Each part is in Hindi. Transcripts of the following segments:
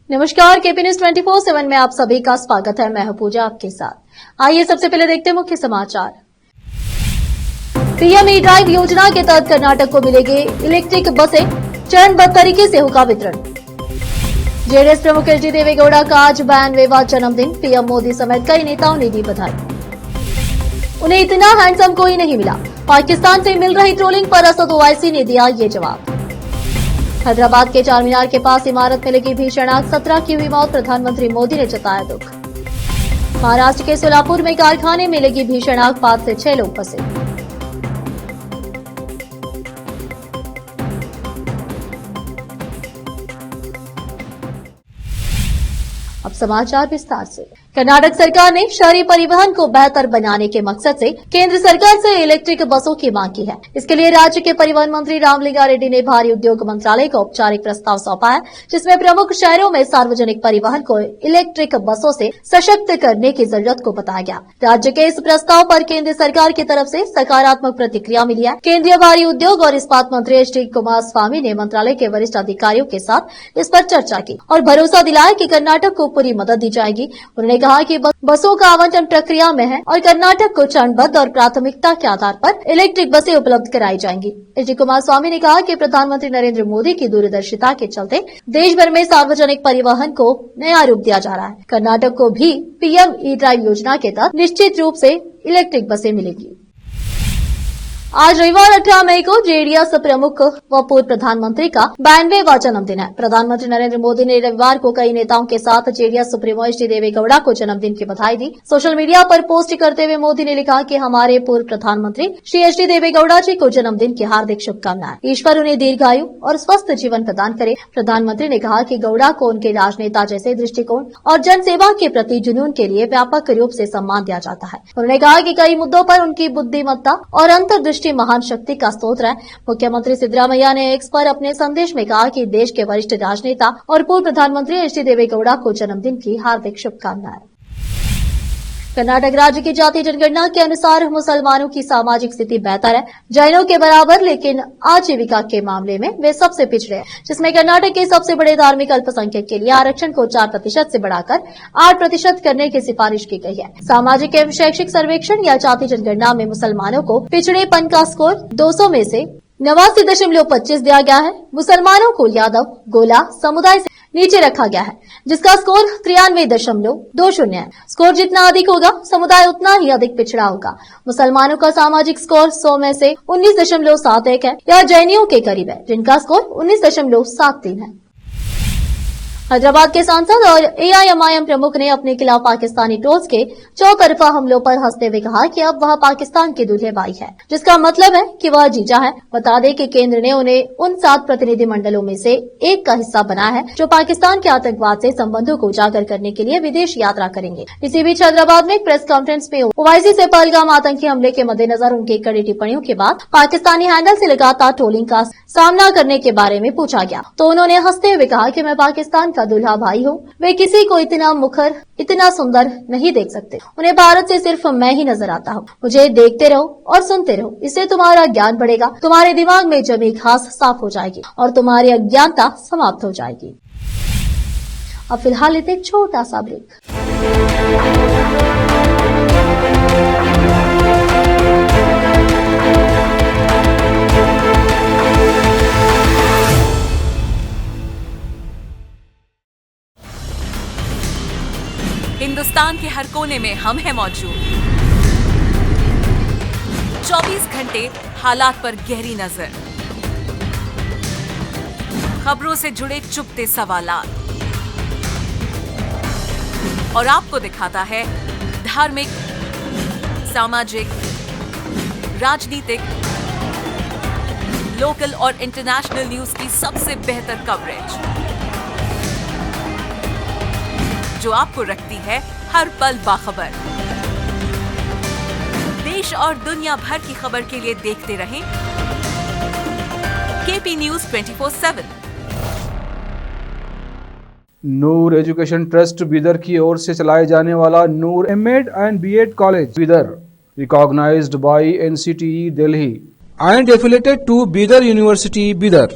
नमस्कार, केपी न्यूज 24/7 में आप सभी का स्वागत है। मैं हूं पूजा आपके साथ। आइए सबसे पहले देखते हैं मुख्य समाचार। पीएम ई ड्राइव योजना के तहत कर्नाटक को मिलेगी इलेक्ट्रिक बसें, चरणबद्ध तरीके से होगा वितरण। जेडीएस प्रमुख एचडी देवेगौड़ा का आज 92वां जन्मदिन, पीएम मोदी समेत कई नेताओं ने दी बधाई। उन्हें इतना हैंडसम कोई नहीं मिला, पाकिस्तान से मिल रही ट्रोलिंग पर असद ओवैसी ने दिया ये जवाब। हैदराबाद के चारमीनार के पास इमारत में लगी भीषण आग, 17 की हुई मौत, प्रधानमंत्री मोदी ने जताया दुख। महाराष्ट्र के सोलापुर में कारखाने में लगी भीषण आग, 5 से 6 लोग फंसे। अब समाचार विस्तार से। कर्नाटक सरकार ने शहरी परिवहन को बेहतर बनाने के मकसद से केंद्र सरकार से इलेक्ट्रिक बसों की मांग की है। इसके लिए राज्य के परिवहन मंत्री रामलिंगा रेड्डी ने भारी उद्योग मंत्रालय को औपचारिक प्रस्ताव सौंपा है, जिसमें प्रमुख शहरों में सार्वजनिक परिवहन को इलेक्ट्रिक बसों से सशक्त करने की जरूरत को बताया गया। राज्य के इस प्रस्ताव पर केंद्र सरकार की तरफ से सकारात्मक प्रतिक्रिया मिली है। केंद्रीय भारी उद्योग और इस्पात मंत्री एच.डी. कुमारस्वामी ने मंत्रालय के वरिष्ठ अधिकारियों के साथ इस पर चर्चा की और भरोसा दिलाया कि कर्नाटक को पूरी मदद दी जाएगी। उन्होंने कहा कि बसों का आवंटन प्रक्रिया में है और कर्नाटक को चरणबद्ध और प्राथमिकता के आधार पर इलेक्ट्रिक बसें उपलब्ध कराई जाएंगी। एच.डी. कुमारस्वामी ने कहा कि प्रधानमंत्री नरेंद्र मोदी की दूरदर्शिता के चलते देश भर में सार्वजनिक परिवहन को नया रूप दिया जा रहा है। कर्नाटक को भी पीएम ई ड्राइव योजना के तहत निश्चित रूप से इलेक्ट्रिक बसें मिलेगी। आज रविवार 18 मई को जेडीएस प्रमुख व पूर्व प्रधानमंत्री का 92वां जन्मदिन है। प्रधानमंत्री नरेंद्र मोदी ने रविवार को कई नेताओं के साथ जेडीएस सुप्रीमो एचडी देवेगौड़ा को जन्मदिन की बधाई दी। सोशल मीडिया पर पोस्ट करते हुए मोदी ने लिखा कि हमारे पूर्व प्रधानमंत्री श्री एचडी देवेगौड़ा जी को जन्मदिन की हार्दिक शुभकामनाएं। ईश्वर उन्हें दीर्घायु और स्वस्थ जीवन प्रदान करे। प्रधानमंत्री ने कहा कि गौड़ा को उनके राजनेता जैसे दृष्टिकोण और जनसेवा के प्रति जुनून के लिए व्यापक रूप से सम्मान दिया जाता है। उन्होंने कहा कि कई मुद्दों पर उनकी बुद्धिमत्ता और अंतर्दृष्टि महान शक्ति का स्रोत है। मुख्यमंत्री सिद्धरामैया ने एक्स पर अपने संदेश में कहा कि देश के वरिष्ठ राजनेता और पूर्व प्रधानमंत्री एचडी देवेगौड़ा को जन्मदिन की हार्दिक शुभकामनाएं। कर्नाटक राज्य की जातीय जनगणना के अनुसार मुसलमानों की सामाजिक स्थिति बेहतर है, जैनों के बराबर, लेकिन आजीविका के मामले में वे सबसे पिछड़े हैं, जिसमें कर्नाटक के सबसे बड़े धार्मिक अल्पसंख्यक के लिए आरक्षण को 4% से बढ़ाकर 8% करने की सिफारिश की गई है। सामाजिक एवं शैक्षिक सर्वेक्षण या जातीय जनगणना में मुसलमानों को पिछड़ेपन का स्कोर 200 में से 89.25 दिया गया है। मुसलमानों को यादव गोला समुदाय से नीचे रखा गया है, जिसका स्कोर 93.20 है। स्कोर जितना अधिक होगा, समुदाय उतना ही अधिक पिछड़ा होगा। मुसलमानों का सामाजिक स्कोर 100 में से 19.71 है। यह जैनियों के करीब है, जिनका स्कोर 19.73 है। हैदराबाद के सांसद और एआईएमआईएम प्रमुख ने अपने खिलाफ पाकिस्तानी ट्रोल्स के चौतरफा हमलों पर हंसते हुए कहा कि अब वह पाकिस्तान के दूल्हे भाई है, जिसका मतलब है कि वह जीजा है। बता दें कि केंद्र ने उन्हें उन 7 प्रतिनिधि मंडलों में से एक का हिस्सा बनाया है जो पाकिस्तान के आतंकवाद से संबंधों को उजागर करने के लिए विदेश यात्रा करेंगे। इसी बीच हैदराबाद में एक प्रेस कॉन्फ्रेंस में ओवैसी से पहलगाम आतंकी हमले के मद्देनजर उनकी कड़ी टिप्पणियों के बाद पाकिस्तानी हैंडल से लगातार ट्रोलिंग का सामना करने के बारे में पूछा गया, तो उन्होंने हंसते हुए कहा कि मैं पाकिस्तान का दूल्हा भाई हूँ। वे किसी को इतना मुखर, इतना सुंदर नहीं देख सकते। उन्हें भारत से सिर्फ मैं ही नजर आता हूँ। मुझे देखते रहो और सुनते रहो, इससे तुम्हारा ज्ञान बढ़ेगा, तुम्हारे दिमाग में जमी घास साफ हो जाएगी और तुम्हारी अज्ञानता समाप्त हो जाएगी। अब फिलहाल लेते एक छोटा सा ब्रेक। हिंदुस्तान के हर कोने में हम हैं मौजूद। 24 घंटे हालात पर गहरी नजर, खबरों से जुड़े चुपते सवालात और आपको दिखाता है धार्मिक, सामाजिक, राजनीतिक, लोकल और इंटरनेशनल न्यूज की सबसे बेहतर कवरेज, जो आपको रखती है हर पल बाखबर। देश और दुनिया भर की खबर के लिए देखते रहें KP news 24/7। Noor education trust Bidar की ओर से चलाए जाने वाला Noor MEd and BEd college Bidar, recognized by NCTE Delhi and affiliated to Bidar University, Bidar.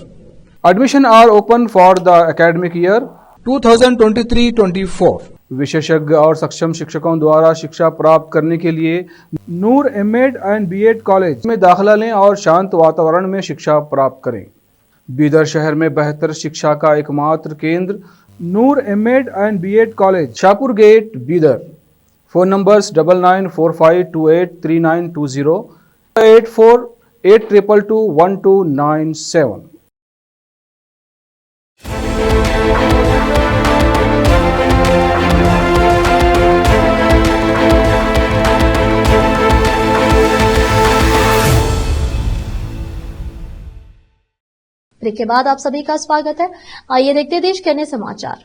Admission are open for the academic year 2023-24। विशेषज्ञ और सक्षम शिक्षकों द्वारा शिक्षा प्राप्त करने के लिए नूर एमएड एंड बीएड कॉलेज में दाखिला लें और शांत वातावरण में शिक्षा प्राप्त करें। बीदर शहर में बेहतर शिक्षा का एकमात्र केंद्र Noor MEd and BEd college, Shahpur gate, Bidar. Phone numbers 9945283920, 8482221297। Break के बाद आप सभी का स्वागत है। आइए देखते हैं देश के अन्य समाचार।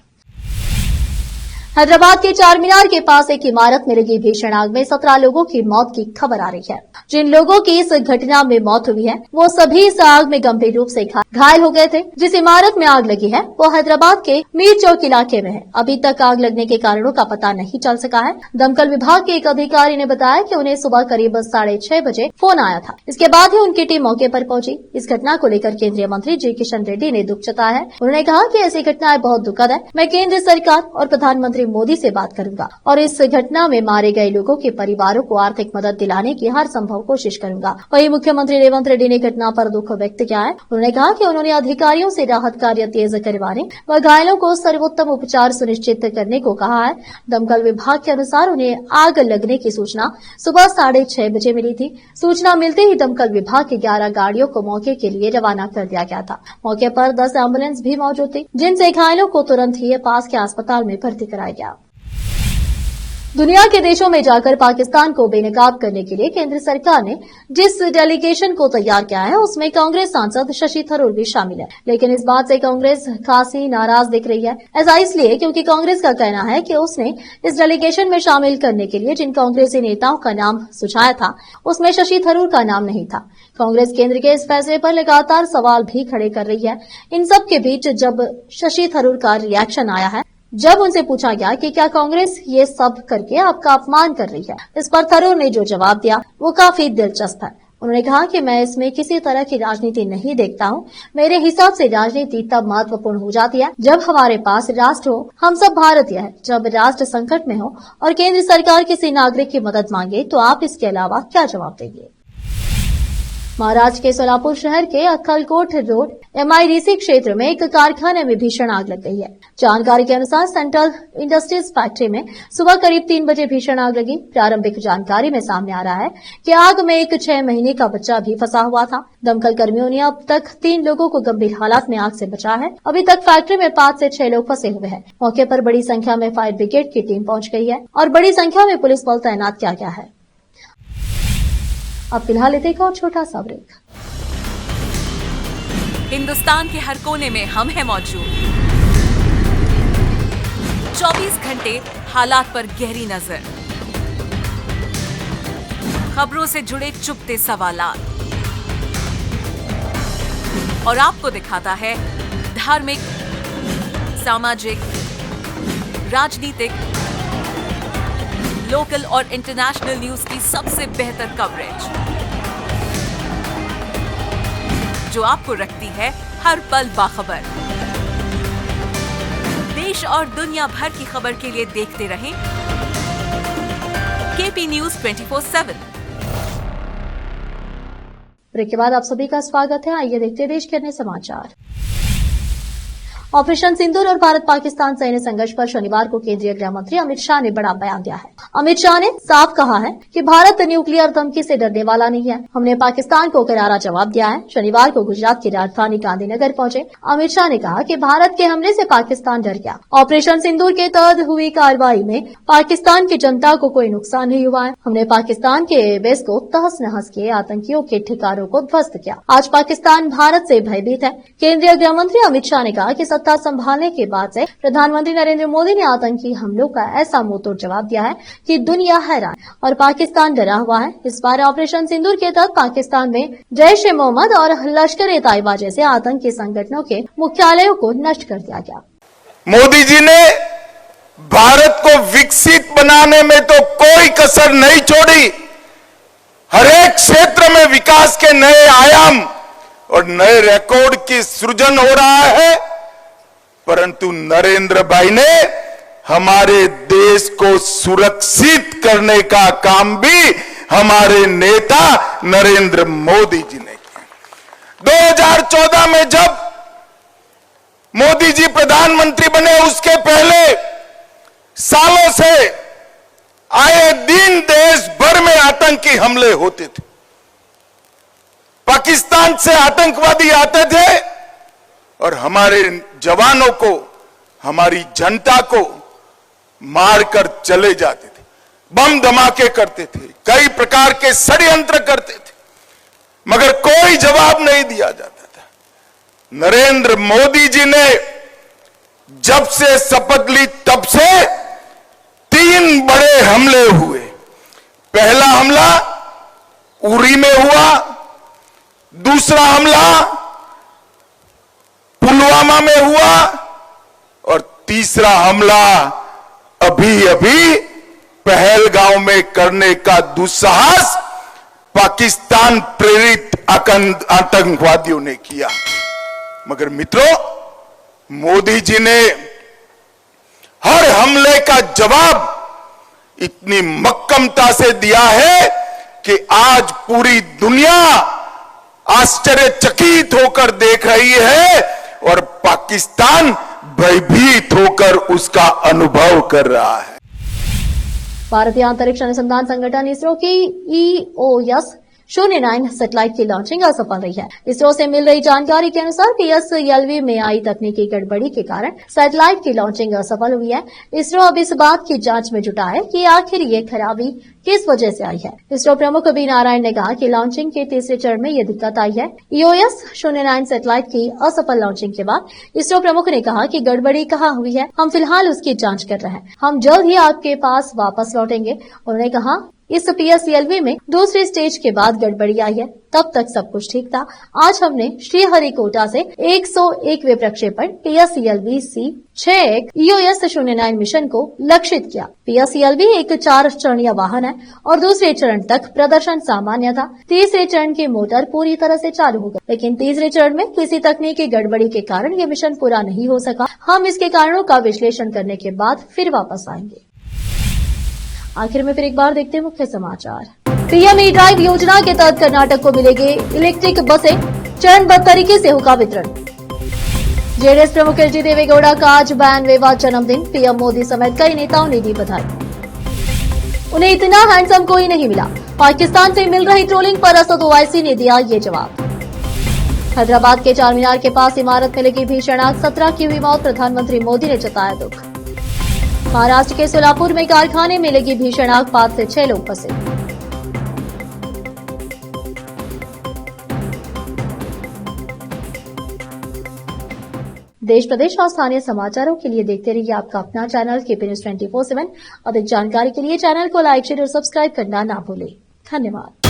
हैदराबाद के चार मीनार के पास एक इमारत में लगी भीषण आग में 17 लोगों की मौत की खबर आ रही है। जिन लोगों की इस घटना में मौत हुई है वो सभी इस आग में गंभीर रूप से घायल हो गए थे। जिस इमारत में आग लगी है वो हैदराबाद के मीर चौक इलाके में है। अभी तक आग लगने के कारणों का पता नहीं चल सका है। दमकल विभाग के एक अधिकारी ने बताया कि उन्हें सुबह करीब 6:30 बजे फोन आया था। इसके बाद ही उनकी टीम मौके पर पहुंची। इस घटना को लेकर केंद्रीय मंत्री जी किशन रेड्डी ने दुख जताया है। उन्होंने कहा कि ऐसी घटनाएं बहुत दुखद है। मैं केंद्र सरकार और प्रधानमंत्री मोदी से बात करूंगा और इस घटना में मारे गए लोगों के परिवारों को आर्थिक मदद दिलाने की हर संभव कोशिश करूंगा। वहीं मुख्यमंत्री रेवंत रेड्डी ने घटना पर दुख व्यक्त किया है। उन्होंने कहा कि उन्होंने अधिकारियों से राहत कार्य तेज करवाने व घायलों को सर्वोत्तम उपचार सुनिश्चित करने को कहा है। दमकल विभाग के अनुसार उन्हें आग लगने की सूचना सुबह 6:30 बजे मिली थी। सूचना मिलते ही दमकल विभाग की 11 गाड़ियों को मौके के लिए रवाना कर दिया गया था। मौके पर 10 एम्बुलेंस भी मौजूद थी, जिनसे घायलों को तुरंत ही पास के अस्पताल में भर्ती कराया गया। दुनिया के देशों में जाकर पाकिस्तान को बेनकाब करने के लिए केंद्र सरकार ने जिस डेलीगेशन को तैयार किया है उसमें कांग्रेस सांसद शशि थरूर भी शामिल है। लेकिन इस बात से कांग्रेस खासी नाराज दिख रही है। ऐसा इसलिए क्योंकि कांग्रेस का कहना है कि उसने इस डेलीगेशन में शामिल करने के लिए जिन कांग्रेसी नेताओं का नाम सुझाया था उसमें शशि थरूर का नाम नहीं था। कांग्रेस केंद्र के इस फैसले पर लगातार सवाल भी खड़े कर रही है। इन सब के बीच जब शशि थरूर का रिएक्शन आया है, जब उनसे पूछा गया कि क्या कांग्रेस ये सब करके आपका अपमान कर रही है, इस पर थरूर ने जो जवाब दिया वो काफी दिलचस्प है। उन्होंने कहा कि मैं इसमें किसी तरह की राजनीति नहीं देखता हूँ। मेरे हिसाब से राजनीति तब महत्वपूर्ण हो जाती है जब हमारे पास राष्ट्र हो। हम सब भारतीय हैं। जब राष्ट्र संकट में हो और केंद्र सरकार किसी नागरिक की मदद मांगे तो आप इसके अलावा क्या जवाब देंगे। महाराष्ट्र के सोलापुर शहर के अक्कलकोट रोड MIDC क्षेत्र में एक कारखाने में भीषण आग लग गई है। जानकारी के अनुसार सेंट्रल इंडस्ट्रीज फैक्ट्री में सुबह करीब 3 बजे भीषण आग लगी। प्रारंभिक जानकारी में सामने आ रहा है कि आग में एक 6 महीने का बच्चा भी फंसा हुआ था। दमकल कर्मियों ने अब तक 3 लोगों को गंभीर हालात में आग से बचा है। अभी तक फैक्ट्री में 5 से 6 लोग फंसे हुए हैं। मौके पर बड़ी संख्या में फायर ब्रिगेड की टीम पहुंच गई है और बड़ी संख्या में पुलिस बल तैनात किया गया है। अब फिलहाल एक और छोटा सा ब्रेक। हिंदुस्तान के हर कोने में हम हैं मौजूद। 24 घंटे हालात पर गहरी नजर, खबरों से जुड़े चुपते सवालात और आपको दिखाता है धार्मिक, सामाजिक, राजनीतिक, लोकल और इंटरनेशनल न्यूज की सबसे बेहतर कवरेज जो आपको रखती है हर पल बाखबर। देश और दुनिया भर की खबर के लिए देखते रहें KP News 24/7। ब्रेक के बाद आप सभी का स्वागत है। आइए देखते हैं देश के अन्य समाचार। ऑपरेशन सिंदूर और भारत पाकिस्तान सैन्य संघर्ष पर शनिवार को केंद्रीय गृह मंत्री अमित शाह ने बड़ा बयान दिया है। अमित शाह ने साफ कहा है कि भारत न्यूक्लियर धमकी से डरने वाला नहीं है। हमने पाकिस्तान को करारा जवाब दिया है। शनिवार को गुजरात की राजधानी गांधीनगर पहुंचे अमित शाह ने कहा कि भारत के हमले से पाकिस्तान डर गया। ऑपरेशन सिंदूर के तहत हुई कार्रवाई में पाकिस्तान की जनता को कोई नुकसान नहीं हुआ है। हमने पाकिस्तान के एयरबेस को तहस नहस किए, आतंकियों के ठिकानों को ध्वस्त किया। आज पाकिस्तान भारत से भयभीत है। केंद्रीय गृह मंत्री अमित शाह ने कहा कि सत्ता संभालने के बाद से प्रधानमंत्री नरेंद्र मोदी ने आतंकी हमलों का ऐसा मुंहतोड़ जवाब दिया है कि दुनिया हैरान और पाकिस्तान डरा हुआ है। इस बार ऑपरेशन सिंदूर के तहत पाकिस्तान में जैश-ए-मोहम्मद और लश्कर-ए-तैयबा जैसे आतंकी संगठनों के मुख्यालयों को नष्ट कर दिया गया। मोदी जी ने भारत को विकसित बनाने में तो कोई कसर नहीं छोड़ी। हर एक क्षेत्र में विकास के नए आयाम और नए रिकॉर्ड की सृजन हो रहा है। परंतु नरेंद्र भाई ने हमारे देश को सुरक्षित करने का काम भी हमारे नेता नरेंद्र मोदी जी ने किया। 2014 में जब मोदी जी प्रधानमंत्री बने, उसके पहले सालों से आए दिन देश भर में आतंकी हमले होते थे। पाकिस्तान से आतंकवादी आते थे और हमारे जवानों को, हमारी जनता को मारकर चले जाते थे, बम धमाके करते थे, कई प्रकार के षड्यंत्र करते थे, मगर कोई जवाब नहीं दिया जाता था। नरेंद्र मोदी जी ने जब से शपथ ली तब से 3 बड़े हमले हुए। पहला हमला उरी में हुआ, दूसरा हमला पुलवामा में हुआ और तीसरा हमला अभी अभी पहलगांव में करने का दुस्साहस पाकिस्तान प्रेरित आतंकवादियों ने किया। मगर मित्रों, मोदी जी ने हर हमले का जवाब इतनी मक्कमता से दिया है कि आज पूरी दुनिया आश्चर्यचकित होकर देख रही है और पाकिस्तान भयभीत होकर उसका अनुभव कर रहा है। भारतीय अंतरिक्ष अनुसंधान संगठन इसरो की EOS-09 सैटेलाइट की लॉन्चिंग असफल रही है। इसरो से मिल रही जानकारी के अनुसार PSLV में आई तकनीकी गड़बड़ी के कारण सैटेलाइट की लॉन्चिंग असफल हुई है। इसरो अब इस बात की जांच में जुटा है कि आखिर ये खराबी किस वजह से आई है। इसरो प्रमुख बी नारायण ने कहा कि लॉन्चिंग के तीसरे चरण में ये दिक्कत आई है। EOS-09 सैटेलाइट की असफल लॉन्चिंग के बाद इसरो प्रमुख ने कहा कि गड़बड़ी कहाँ हुई है, हम फिलहाल उसकी जांच कर रहे हैं, हम जल्द ही आपके पास वापस लौटेंगे। उन्होंने कहा इस PSLV में दूसरे स्टेज के बाद गड़बड़ी आई है, तब तक सब कुछ ठीक था। आज हमने श्रीहरिकोटा से 101वें प्रक्षेपण PSLV-C61 EOS-09 मिशन को लक्षित किया। PSLV एक 4 चरणीय वाहन है और दूसरे चरण तक प्रदर्शन सामान्य था। तीसरे चरण के मोटर पूरी तरह से चालू हो गए, लेकिन तीसरे चरण में किसी तकनीकी गड़बड़ी के कारण ये मिशन पूरा नहीं हो सका। हम इसके कारणों का विश्लेषण करने के बाद फिर वापस आएंगे। आखिर में फिर एक बार देखते हैं मुख्य समाचार। PM E-ड्राइव योजना के तहत कर्नाटक को मिलेगी इलेक्ट्रिक बसें, चरणबद्ध तरीके से होगा वितरण। जेडीएस प्रमुख एचडी देवेगौड़ा का आज 92वां जन्मदिन, PM मोदी समेत कई नेताओं ने दी बधाई। उन्हें इतना हैंडसम कोई नहीं मिला, पाकिस्तान से मिल रही ट्रोलिंग पर असद ओवैसी ने दिया ये जवाब। हैदराबाद के चार मीनार के पास इमारत में लगी भीषण आग, 17 की हुई मौत, प्रधानमंत्री मोदी ने जताया दुख। महाराष्ट्र के सोलापुर में कारखाने में लगी भीषण आग, 5 से 6 लोग फंसे। देश प्रदेश और स्थानीय समाचारों के लिए देखते रहिए आपका अपना चैनल KP News 24/7। अधिक जानकारी के लिए चैनल को लाइक, शेयर और सब्सक्राइब करना ना भूलें। धन्यवाद।